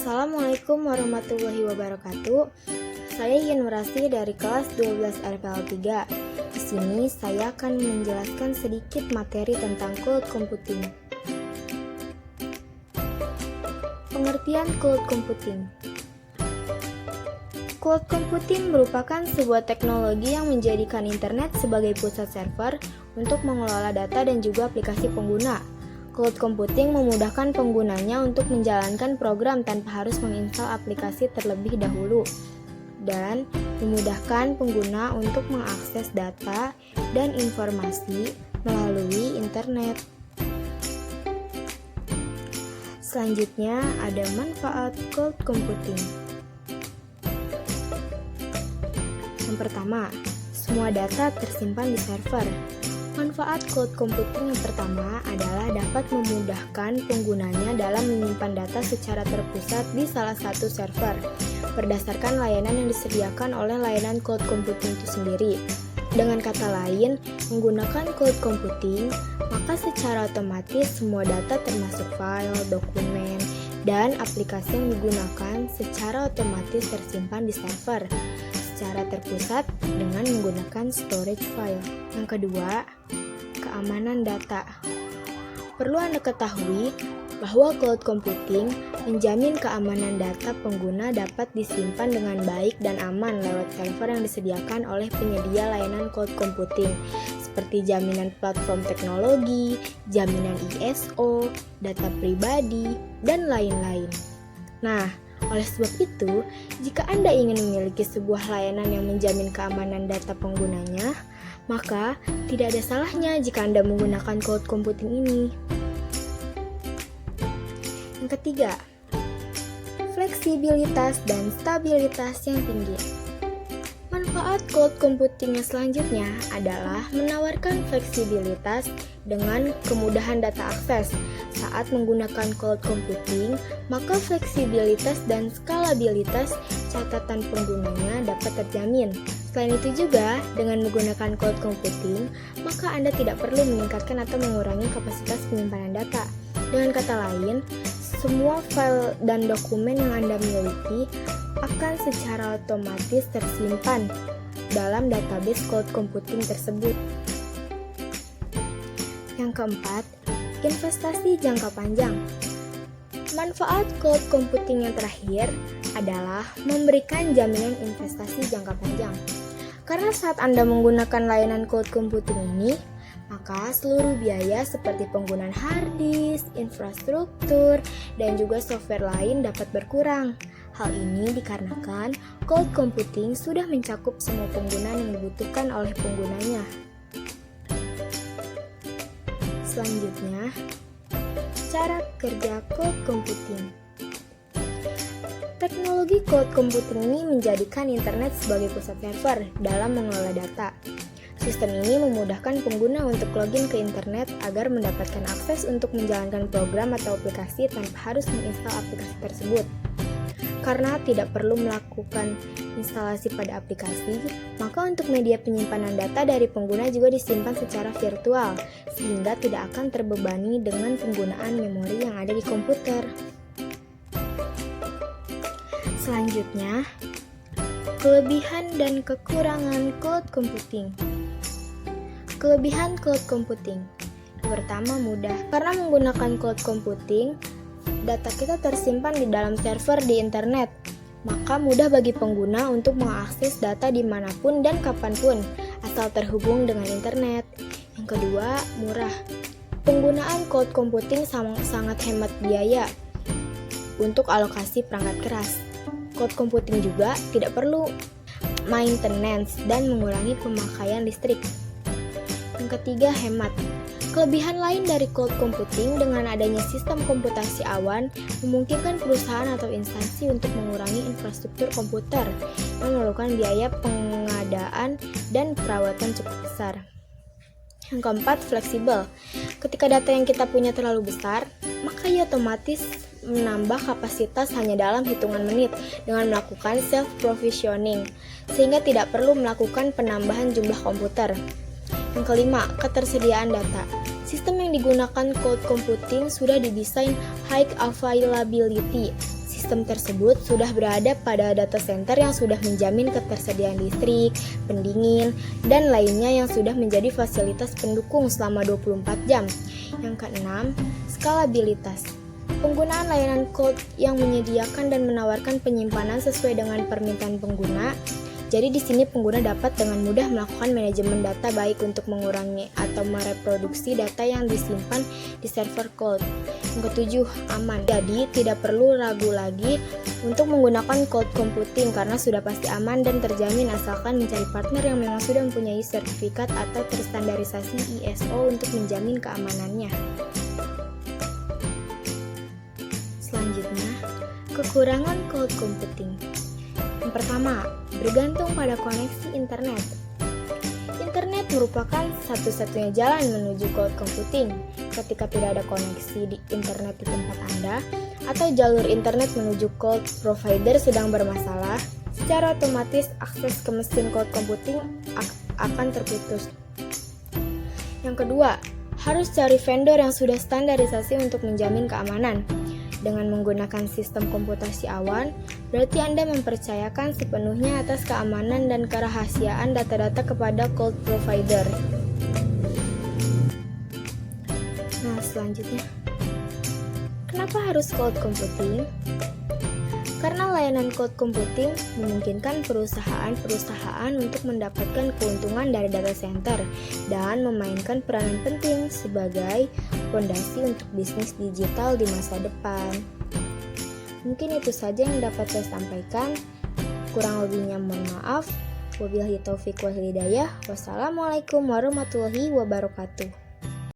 Assalamualaikum warahmatullahi wabarakatuh. Saya Yen Nurasi dari kelas 12 RPL 3. Di sini saya akan menjelaskan sedikit materi tentang cloud computing. Pengertian cloud computing. Cloud computing merupakan sebuah teknologi yang menjadikan internet sebagai pusat server untuk mengelola data dan juga aplikasi pengguna. Cloud computing memudahkan penggunanya untuk menjalankan program tanpa harus menginstal aplikasi terlebih dahulu dan memudahkan pengguna untuk mengakses data dan informasi melalui internet. Selanjutnya ada manfaat cloud computing. Yang pertama, semua data tersimpan di server. Manfaat cloud computing yang pertama adalah dapat memudahkan penggunanya dalam menyimpan data secara terpusat di salah satu server berdasarkan layanan yang disediakan oleh layanan cloud computing itu sendiri. Dengan kata lain, menggunakan cloud computing, maka secara otomatis semua data termasuk file, dokumen, dan aplikasi yang digunakan secara otomatis tersimpan di server secara terpusat dengan menggunakan storage file. Yang kedua, keamanan data. Perlu Anda ketahui bahwa cloud computing menjamin keamanan data pengguna dapat disimpan dengan baik dan aman lewat server yang disediakan oleh penyedia layanan cloud computing seperti jaminan platform teknologi, jaminan ISO, data pribadi, dan lain-lain. Nah, oleh sebab itu, jika Anda ingin memiliki sebuah layanan yang menjamin keamanan data penggunanya, maka tidak ada salahnya jika Anda menggunakan cloud computing ini. Yang ketiga, fleksibilitas dan stabilitas yang tinggi. Manfaat cloud computing yang selanjutnya adalah menawarkan fleksibilitas dengan kemudahan data akses. Saat menggunakan cloud computing, maka fleksibilitas dan skalabilitas catatan penggunanya dapat terjamin. Selain itu juga, dengan menggunakan cloud computing, maka Anda tidak perlu meningkatkan atau mengurangi kapasitas penyimpanan data. Dengan kata lain, semua file dan dokumen yang Anda miliki akan secara otomatis tersimpan dalam database cloud computing tersebut. Yang keempat, investasi jangka panjang. Manfaat cloud computing yang terakhir adalah memberikan jaminan investasi jangka panjang. Karena saat Anda menggunakan layanan cloud computing ini, maka seluruh biaya seperti penggunaan hard disk, infrastruktur, dan juga software lain dapat berkurang. Hal ini dikarenakan cloud computing sudah mencakup semua penggunaan yang dibutuhkan oleh penggunanya. Selanjutnya, cara kerja cloud computing. Teknologi cloud computing ini menjadikan internet sebagai pusat server dalam mengelola data. Sistem ini memudahkan pengguna untuk login ke internet agar mendapatkan akses untuk menjalankan program atau aplikasi tanpa harus menginstal aplikasi tersebut. Karena tidak perlu melakukan instalasi pada aplikasi, maka untuk media penyimpanan data dari pengguna juga disimpan secara virtual, sehingga tidak akan terbebani dengan penggunaan memori yang ada di komputer. Selanjutnya, kelebihan dan kekurangan cloud computing. Kelebihan cloud computing. Pertama, mudah. Karena menggunakan cloud computing, data kita tersimpan di dalam server di internet, maka mudah bagi pengguna untuk mengakses data dimanapun dan kapanpun, asal terhubung dengan internet. Yang kedua, murah. Penggunaan cloud computing sangat hemat biaya untuk alokasi perangkat keras. Cloud computing juga tidak perlu maintenance dan mengurangi pemakaian listrik. Yang ketiga, hemat. Kelebihan lain dari cloud computing dengan adanya sistem komputasi awan memungkinkan perusahaan atau instansi untuk mengurangi infrastruktur komputer yang memerlukan biaya pengadaan dan perawatan cukup besar. Yang keempat, fleksibel. Ketika data yang kita punya terlalu besar, maka ia otomatis menambah kapasitas hanya dalam hitungan menit dengan melakukan self-provisioning, sehingga tidak perlu melakukan penambahan jumlah komputer. Yang kelima, ketersediaan data. Sistem yang digunakan cloud computing sudah didesain high availability. sistem tersebut sudah berada pada data center yang sudah menjamin ketersediaan listrik, pendingin, dan lainnya yang sudah menjadi fasilitas pendukung selama 24 jam. Yang keenam, skalabilitas. Penggunaan layanan cloud yang menyediakan dan menawarkan penyimpanan sesuai dengan permintaan pengguna. Jadi di sini pengguna dapat dengan mudah melakukan manajemen data baik untuk mengurangi atau mereproduksi data yang disimpan di server cloud. Yang ketujuh, aman. Jadi tidak perlu ragu lagi untuk menggunakan cloud computing karena sudah pasti aman dan terjamin asalkan mencari partner yang memang sudah mempunyai sertifikat atau terstandarisasi ISO untuk menjamin keamanannya. Selanjutnya, kekurangan cloud computing. Yang pertama, bergantung pada koneksi internet. Internet merupakan satu-satunya jalan menuju cloud computing. Ketika tidak ada koneksi di internet di tempat Anda, atau jalur internet menuju cloud provider sedang bermasalah, secara otomatis akses ke mesin cloud computing akan terputus. Yang kedua, harus cari vendor yang sudah standarisasi untuk menjamin keamanan. Dengan menggunakan sistem komputasi awan, berarti Anda mempercayakan sepenuhnya atas keamanan dan kerahasiaan data-data kepada cloud provider. Nah, selanjutnya, kenapa harus cloud computing? Karena layanan cloud computing memungkinkan perusahaan-perusahaan untuk mendapatkan keuntungan dari data center dan memainkan peranan penting sebagai fondasi untuk bisnis digital di masa depan. Mungkin itu saja yang dapat saya sampaikan. Kurang lebihnya mohon maaf. Wabillahi taufiq wal hidayah. Wassalamualaikum warahmatullahi wabarakatuh.